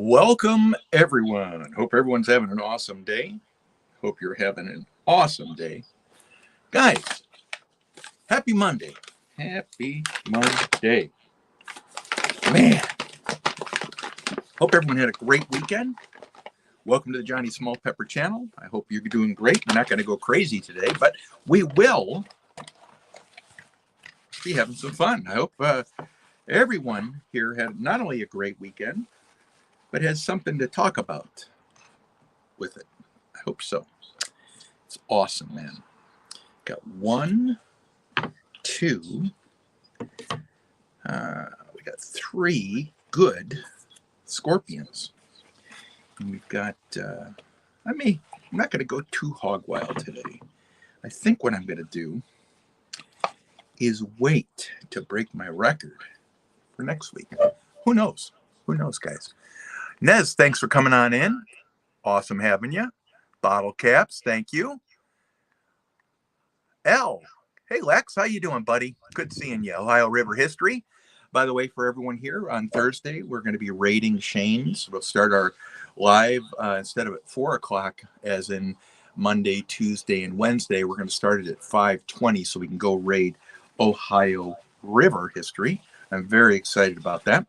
Welcome, everyone. Hope everyone's having an awesome day. Hope you're having an awesome day. Guys, happy Monday. Happy Monday. Man, hope everyone had a great weekend. Welcome to the Johnny Small Pepper channel. I hope you're doing great. We're not going to go crazy today, but we will be having some fun. I hope everyone here had not only a great weekend, but has something to talk about with it. I hope so. It's awesome, man. Got one, two, we got three good scorpions. And we've got, I'm not going to go too hog wild today. I think what I'm going to do is wait to break my record for next week. Who knows? Who knows, guys? Nez, thanks for coming on in. Awesome having you. Bottle Caps, thank you. L, hey Lex, how you doing, buddy? Good seeing you. Ohio River History. By the way, for everyone here, on Thursday, we're going to be raiding Shane's. We'll start our live instead of at 4 o'clock, as in Monday, Tuesday, and Wednesday. We're going to start it at 5:20 so we can go raid Ohio River History. I'm very excited about that.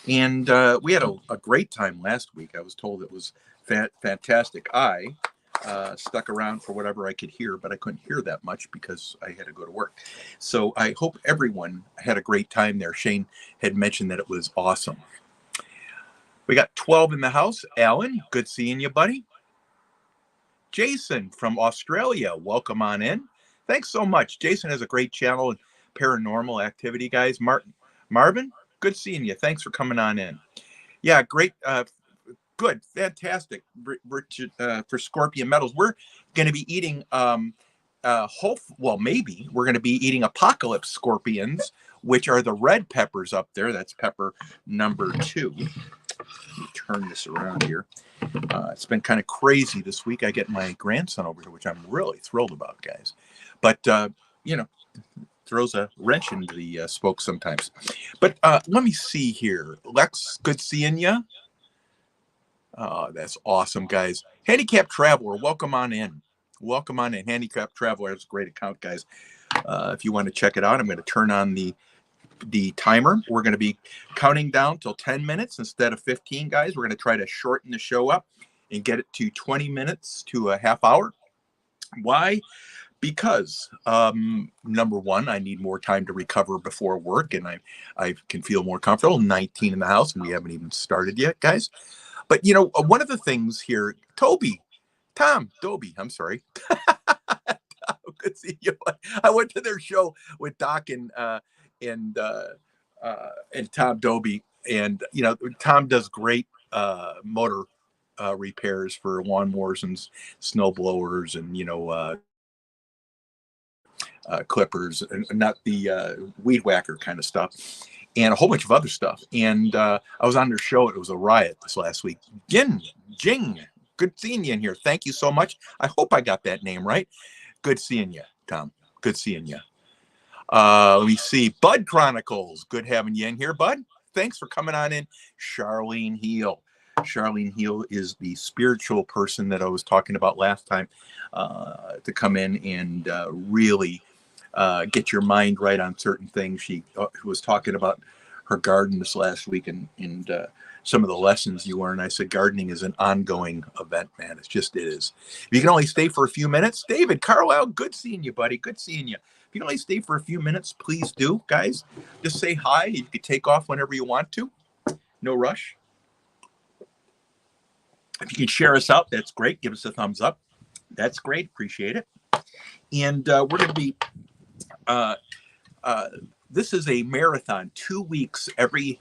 And we had a great time last week. I was told it was fantastic. I stuck around for whatever I could hear, but I couldn't hear that much because I had to go to work. So I hope everyone had a great time there. Shane had mentioned that it was awesome. We got 12 in the house. Alan, good seeing you, buddy. Jason from Australia, welcome on in. Thanks so much. Jason has a great channel, Paranormal Activity, guys. Marvin, good seeing you. Thanks for coming on in. Yeah, great. Good, fantastic. For Scorpion Metals, we're going to be eating. Maybe we're going to be eating Apocalypse Scorpions, which are the red peppers up there. That's pepper number 2. Let me turn this around here. It's been kind of crazy this week. I get my grandson over here, which I'm really thrilled about, guys. But throws a wrench into the spoke sometimes. But let me see here. Lex, good seeing you. Oh, that's awesome, guys. Handicap Traveler, welcome on in. Welcome on in. Handicap Traveler has a great account, guys. If you want to check it out, I'm going to turn on the timer. We're going to be counting down till 10 minutes instead of 15, guys. We're going to try to shorten the show up and get it to 20 minutes to a half hour. Why? Because number one, I need more time to recover before work, and I can feel more comfortable. 19 in the house, and we haven't even started yet, guys. But one of the things here, Tom Dobie, I'm sorry. Good seeing you. I went to their show with Doc and Tom Dobie, and Tom does great motor repairs for lawnmowers and snow blowers, and clippers, and not the weed whacker kind of stuff, and a whole bunch of other stuff. And I was on their show. It was a riot this last week. Jing, good seeing you in here. Thank you so much. I hope I got that name right. Good seeing you, Tom. Good seeing you. Let me see. Bud Chronicles. Good having you in here, Bud. Thanks for coming on in. Charlene Heal. Charlene Heal is the spiritual person that I was talking about last time to come in and really get your mind right on certain things. She was talking about her garden this last week and some of the lessons you learn. I said gardening is an ongoing event, man. It is. If you can only stay for a few minutes, David Carlisle, good seeing you, buddy. Good seeing you. If you can only stay for a few minutes, please do, guys. Just say hi. You can take off whenever you want to. No rush. If you can share us out, that's great. Give us a thumbs up. That's great. Appreciate it. And we're going to be this is a marathon, 2 weeks,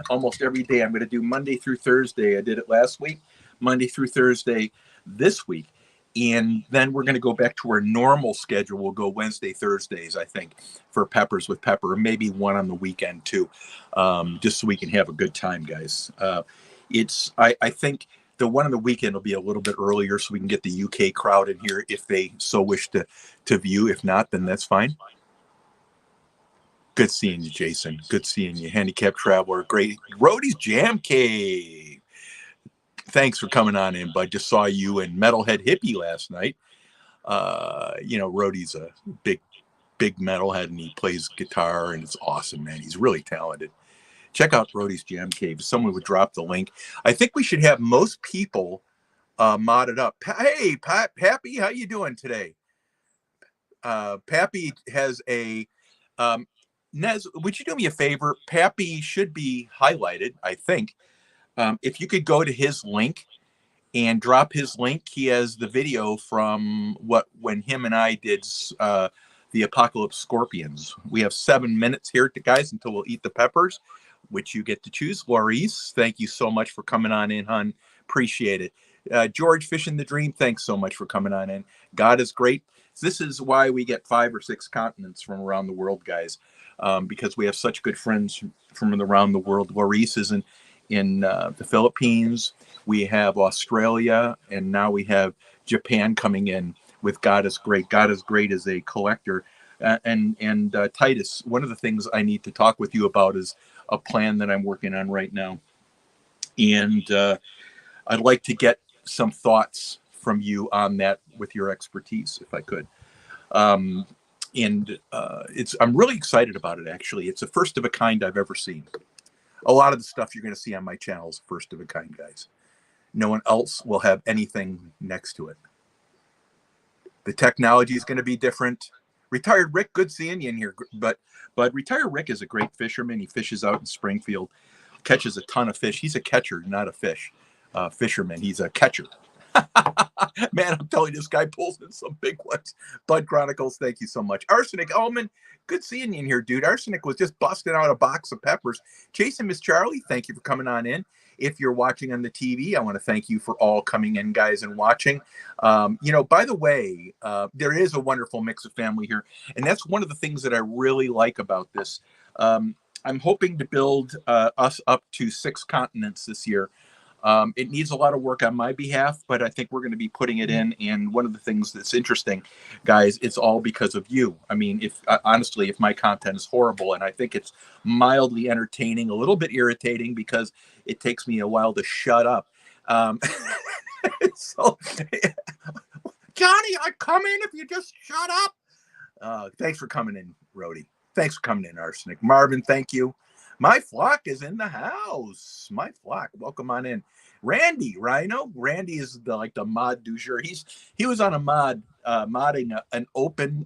almost every day. I'm going to do Monday through Thursday. I did it last week, Monday through Thursday this week. And then we're going to go back to our normal schedule. We'll go Wednesday, Thursdays, I think, for Peppers with Pepper, or maybe one on the weekend too, just so we can have a good time, guys. I think the one on the weekend will be a little bit earlier so we can get the UK crowd in here if they so wish to view. If not, then that's fine. Good seeing you, Jason. Good seeing you. Handicap Traveler. Great. Roadie's Jam Cave. Thanks for coming on in, bud. Just saw you and Metalhead Hippie last night. Rhodey's a big metalhead, and he plays guitar, and it's awesome, man. He's really talented. Check out Rhodey's Jam Cave. If someone would drop the link. I think we should have most people modded up. Hey, Pappy, how you doing today? Pappy has a Nez, would you do me a favor? Pappy should be highlighted, I think. If you could go to his link and drop his link. He has the video from when him and I did the Apocalypse Scorpions. We have 7 minutes here, guys, until we'll eat the peppers, which you get to choose. Laurice, thank you so much for coming on in, hon. Appreciate it. George, Fishing the Dream, thanks so much for coming on in. God is great. This is why we get 5 or 6 continents from around the world, guys, because we have such good friends from around the world. Laurice is in the Philippines. We have Australia, and now we have Japan coming in with God is Great. God is Great is a collector. And Titus, one of the things I need to talk with you about is a plan that I'm working on right now. And I'd like to get some thoughts from you on that with your expertise, if I could. I'm really excited about it, actually. It's the first of a kind I've ever seen. A lot of the stuff you're going to see on my channel is first of a kind, guys. No one else will have anything next to it. The technology is going to be different. Retired Rick, good seeing you in here. But Retired Rick is a great fisherman. He fishes out in Springfield, catches a ton of fish. He's a catcher, not a fisherman. He's a catcher. Man, I'm telling you, this guy pulls in some big ones. Bud Chronicles, thank you so much. Arsenic Ullman, good seeing you in here, dude. Arsenic was just busting out a box of peppers. Jason, Miss Charlie, thank you for coming on in. If you're watching on the TV, I want to thank you for all coming in, guys, and watching. By the way, there is a wonderful mix of family here, and that's one of the things that I really like about this. I'm hoping to build us up to 6 continents this year. It needs a lot of work on my behalf, but I think we're going to be putting it in. And one of the things that's interesting, guys, it's all because of you. I mean, honestly, if my content is horrible, and I think it's mildly entertaining, a little bit irritating because it takes me a while to shut up. So, Johnny, I'd come in if you just shut up. Thanks for coming in, Rhodey. Thanks for coming in, Arsenic. Marvin, thank you. My flock is in the house. My flock, welcome on in. Randy, Rhino. Randy is the mod du jour. He was on a modding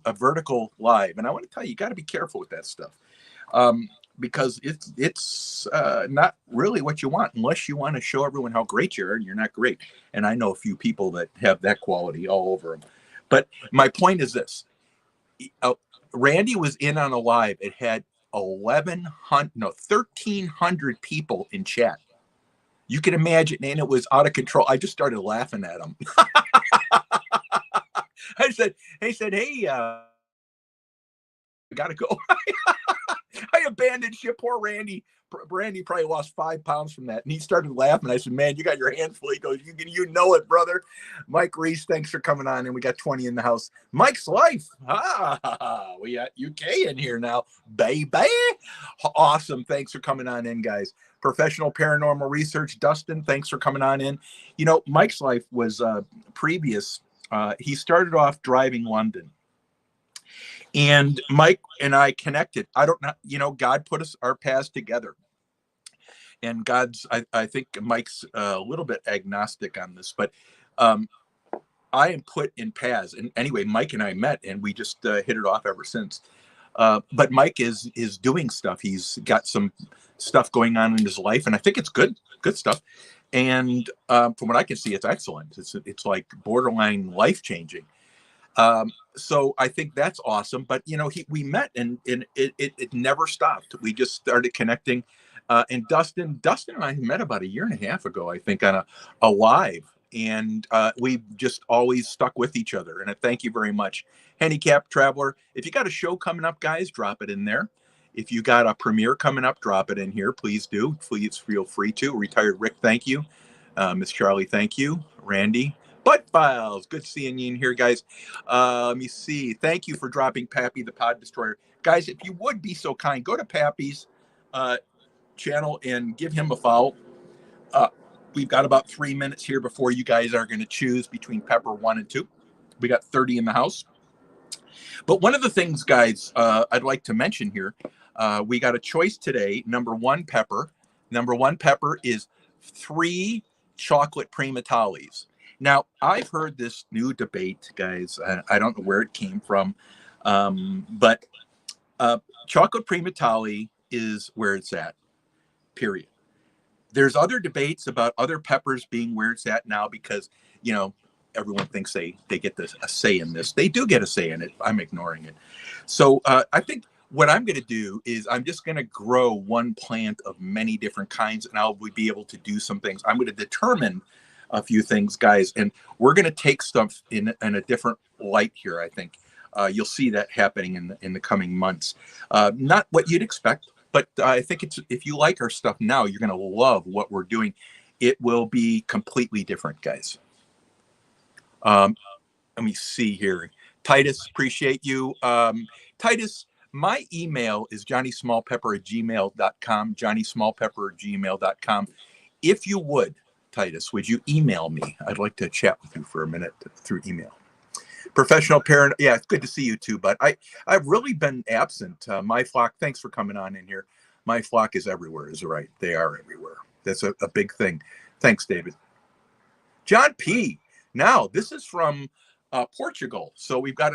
a vertical live, and I want to tell you, you got to be careful with that stuff, because it's not really what you want unless you want to show everyone how great you are, and you're not great. And I know a few people that have that quality all over them. But my point is this: Randy was in on a live. It had 1,300 people in chat. You can imagine, and it was out of control. I just started laughing at him. I said, hey, I gotta go. I abandoned ship. Poor Randy. Randy probably lost 5 pounds from that. And he started laughing. I said, man, you got your hands full. He goes, you know it, brother. Mike Reese, thanks for coming on. And we got 20 in the house. Mike's Life. We got UK in here now, baby. Awesome. Thanks for coming on in, guys. Professional Paranormal Research. Dustin, thanks for coming on in. Mike's Life was previous. He started off driving London. And Mike and I connected. I don't know, God put our paths together. And I think Mike's a little bit agnostic on this, but I am put in paths. And anyway, Mike and I met, and we just hit it off ever since. But Mike is doing stuff. He's got some stuff going on in his life, and I think it's good stuff. And from what I can see, it's excellent. It's like borderline life-changing. So I think that's awesome. But we met, and it never stopped. We just started connecting. And Dustin and I met about 1.5 years ago, I think, on a live, and we just always stuck with each other. And I thank you very much. Handicap Traveler, if you got a show coming up, guys, drop it in there. If you got a premiere coming up, drop it in here. Please do. Please feel free to. Retired Rick, thank you. Miss Charlie, thank you. Randy. Butt Files, good seeing you in here, guys. Let me see. Thank you for dropping Pappy the Pod Destroyer. Guys, if you would be so kind, go to Pappy's channel and give him a follow. We've got about 3 minutes here before you guys are going to choose between pepper 1 and 2. We got 30 in the house. But one of the things, guys, I'd like to mention here, we got a choice today. Number 1 pepper. Number 1 pepper is 3 chocolate PRIMOTALIs. Now, I've heard this new debate, guys. I don't know where it came from, but chocolate PRIMOTALI is where it's at, period. There's other debates about other peppers being where it's at now because, you know, everyone thinks they get a say in this. They do get a say in it. I'm ignoring it. So I think what I'm going to do is I'm just going to grow one plant of many different kinds, and I'll be able to do some things. I'm going to determine a few things, guys, and we're going to take stuff in a different light here, I think. You'll see that happening in the coming months. Not what you'd expect, but I think if you like our stuff now, you're going to love what we're doing. It will be completely different, guys. Let me see here. Titus, appreciate you. Titus, my email is johnnysmallpepper@gmail.com, johnnysmallpepper@gmail.com. If you would, Titus, would you email me? I'd like to chat with you for a minute through email. Professional parent. Yeah, it's good to see you too, but I've really been absent. My flock, thanks for coming on in here. My flock is everywhere, is right. They are everywhere. That's a big thing. Thanks, David. John P. Now, this is from Portugal. So we've got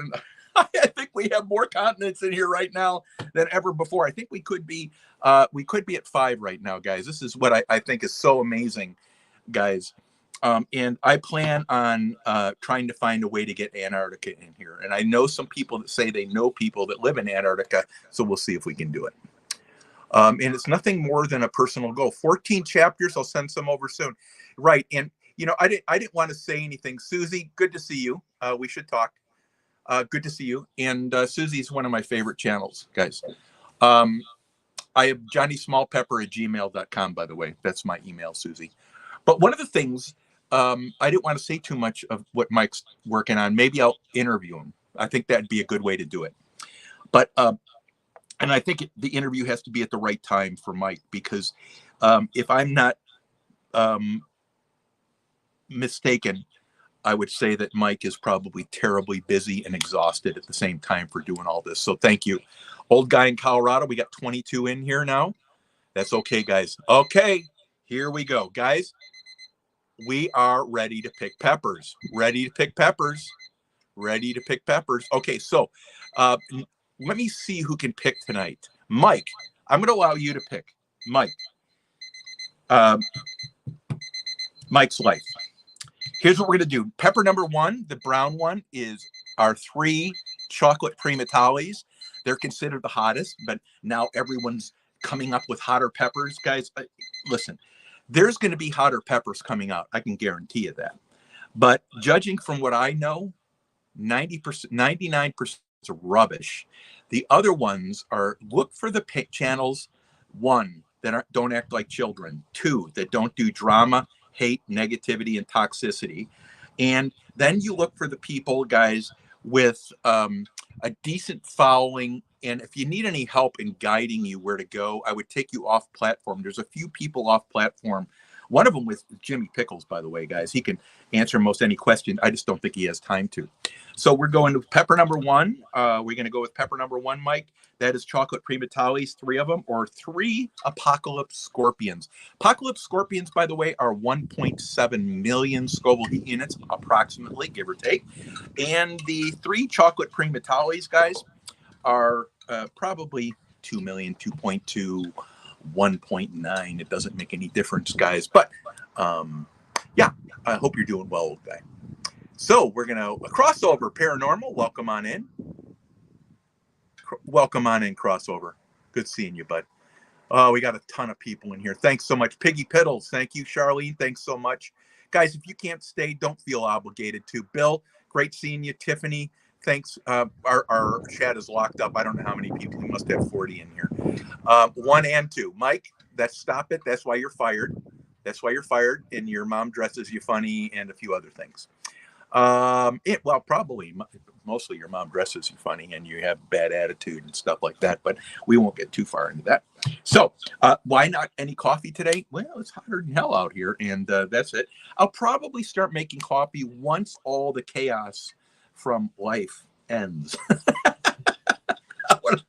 I think we have more continents in here right now than ever before. I think we could be at 5 right now, guys. This is what I think is so amazing, guys. And I plan on trying to find a way to get Antarctica in here. And I know some people that say they know people that live in Antarctica, so we'll see if we can do it. And it's nothing more than a personal goal. 14 chapters. I'll send some over soon. Right. And, you know, I didn't want to say anything. Susie, good to see you. We should talk. Good to see you. And Susie's one of my favorite channels, guys. I have johnnysmallpepper@gmail.com, by the way. That's my email, Susie. But one of the things, I didn't want to say too much of what Mike's working on. Maybe I'll interview him. I think that'd be a good way to do it. But, and I think the interview has to be at the right time for Mike, because if I'm not mistaken, I would say that Mike is probably terribly busy and exhausted at the same time for doing all this. So thank you. Old guy in Colorado, we got 22 in here now. That's okay, guys. Okay, here we go. Guys, we are ready to pick peppers. Ready to pick peppers. Ready to pick peppers. Okay, so let me see who can pick tonight. Mike, I'm going to allow you to pick. Mike. Mike's life. Here's what we're going to do. Pepper number 1, the brown one, is our 3 chocolate PRIMOTALIs. They're considered the hottest, but now everyone's coming up with hotter peppers. Guys, listen, there's going to be hotter peppers coming out. I can guarantee you that. But judging from what I know, 90%, 99% is rubbish. The other ones are, look for the channels, 1, that don't act like children, 2, that don't do drama, hate, negativity, and toxicity. And then you look for the people, guys, with a decent following. And if you need any help in guiding you where to go, I would take you off platform. There's a few people off platform. One of them was Jimmy Pickles, by the way, guys. He can answer most any question. I just don't think he has time to. So we're going to pepper number 1. We're going to go with pepper number 1, Mike. That is chocolate PRIMOTALIs, 3 of them, or 3 apocalypse scorpions. Apocalypse scorpions, by the way, are 1.7 million Scoville heat units, approximately, give or take. And the 3 chocolate PRIMOTALIs, guys, are probably 2 million, 2.2, 1.9. It doesn't make any difference, guys. But yeah, I hope you're doing well, old guy. So we're going to crossover paranormal. Welcome on in. Welcome on in, crossover. Good seeing you, bud. Oh, we got a ton of people in here. Thanks so much. Piggy Piddles. Thank you, Charlene. Thanks so much. Guys, if you can't stay, don't feel obligated to. Bill, great seeing you. Tiffany, thanks. Our chat is locked up. I don't know how many people. We must have 40 in here. 1 and 2. Mike, stop it. That's why you're fired. That's why you're fired. And your mom dresses you funny and a few other things. Well, probably mostly your mom dresses you funny and you have bad attitude and stuff like that, but we won't get too far into that. So, why not any coffee today? Well, it's hotter than hell out here, and that's it. I'll probably start making coffee once all the chaos from life ends. I want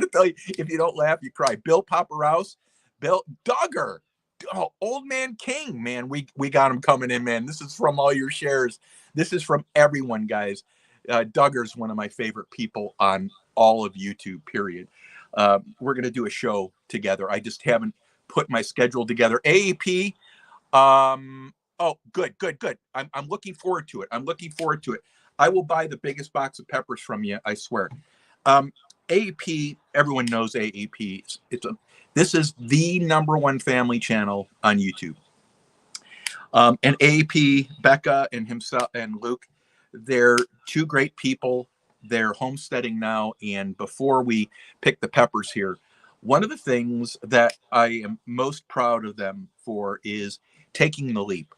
to tell you, if you don't laugh, you cry. Bill Paparouse, Bill Duggar. Oh, Old Man King, man, we got him coming in, man. This is from all your shares. This is from everyone, guys. Duggar's one of my favorite people on all of YouTube, period. We're going to do a show together. I just haven't put my schedule together. AAP, oh, good. I'm looking forward to it. I will buy the biggest box of peppers from you, I swear. AAP, everyone knows AAP. This is the #1 family channel on YouTube. And AAP, Becca and himself and Luke, they're two great people. They're homesteading now. And before we pick the peppers here, one of the things that I am most proud of them for is taking the leap.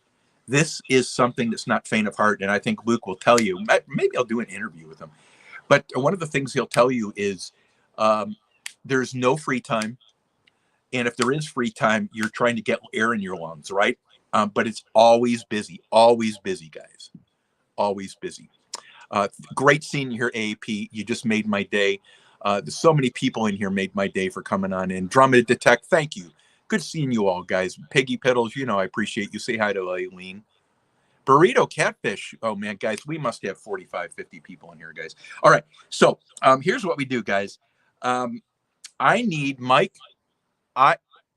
This is something that's not faint of heart. And I think Luke will tell you, maybe I'll do an interview with him. But one of the things he'll tell you is there's no free time. And if there is free time, you're trying to get air in your lungs, right? But it's always busy, guys. Always busy. Great seeing you here, AAP. You just made my day. There's so many people in here made my day for coming on in. Drummond Detect, thank you. Good seeing you all, guys. Piggy Piddles, you know I appreciate you. Say hi to Aileen. Burrito Catfish. Oh, man, guys, we must have 45, 50 people in here, guys. All right, so here's what we do, guys. I need Mike.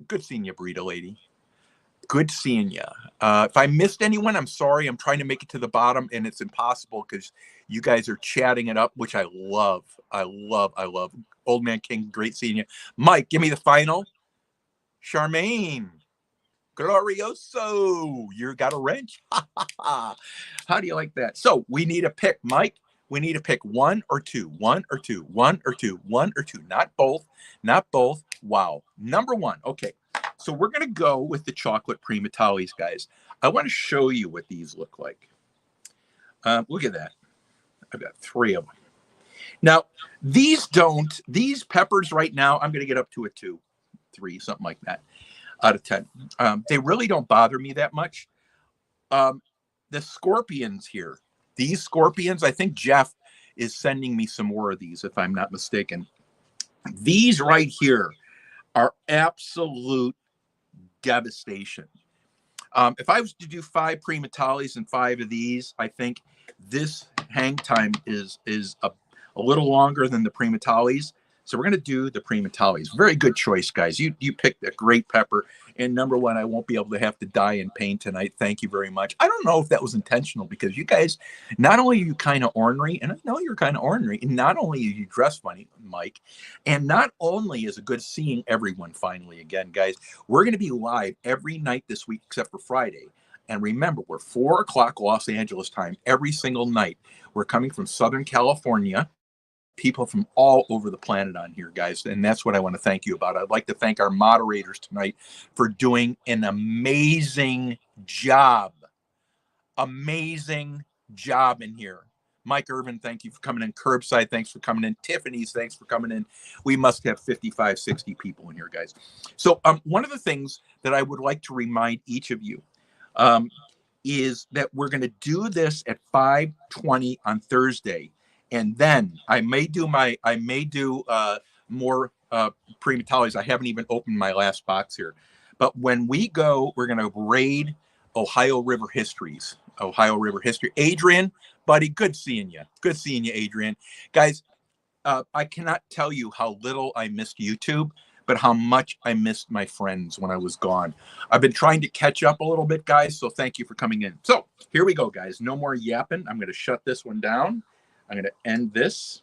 Good seeing you, Burrito Lady. Good seeing you. If I missed anyone, I'm sorry. I'm trying to make it to the bottom, and it's impossible because you guys are chatting it up, which I love. I love. Old Man King, great seeing you. Mike, give me the final. Charmaine. Glorioso. You got a wrench? How do you like that? So we need a pick, Mike. We need to pick one or two. Not both. Wow. #1. Okay. So we're going to go with the chocolate PRIMOTALIs, guys. I want to show you what these look like. Look at that. I've got 3 of them. Now, these peppers right now, I'm going to get up to a 2, 3, something like that out of 10. They really don't bother me that much. The scorpions here, these scorpions, I think Jeff is sending me some more of these, if I'm not mistaken. These right here are absolute devastation. If I was to do 5 PRIMOTALIs and 5 of these, I think this hang time is a little longer than the PRIMOTALIs. So we're going to do the PRIMOTALIs. Very good choice, guys. You picked a great pepper. And #1, I won't be able to have to die in pain tonight. Thank you very much. I don't know if that was intentional because you guys, not only are you kind of ornery, and I know you're kind of ornery, and not only are you dress funny, Mike, and not only is it good seeing everyone finally again, guys, we're going to be live every night this week except for Friday. And remember, we're 4 o'clock Los Angeles time every single night. We're coming from Southern California. People from all over the planet on here, guys, and that's what I want to thank you about. I'd like to thank our moderators tonight for doing an amazing job in here. Mike Irvin, thank you for coming in. Curbside, thanks for coming in. Tiffany's, thanks for coming in. We must have 55, 60 people in here, guys. So one of the things that I would like to remind each of you is that we're going to do this at 5:20 on Thursday. And then I may do more PRIMOTALIs. I haven't even opened my last box here. But when we go, we're going to raid Ohio River History. Adrian, buddy, good seeing you. Adrian. Guys, I cannot tell you how little I missed YouTube, but how much I missed my friends when I was gone. I've been trying to catch up a little bit, guys, so thank you for coming in. So here we go, guys. No more yapping. I'm going to shut this one down. I'm going to end this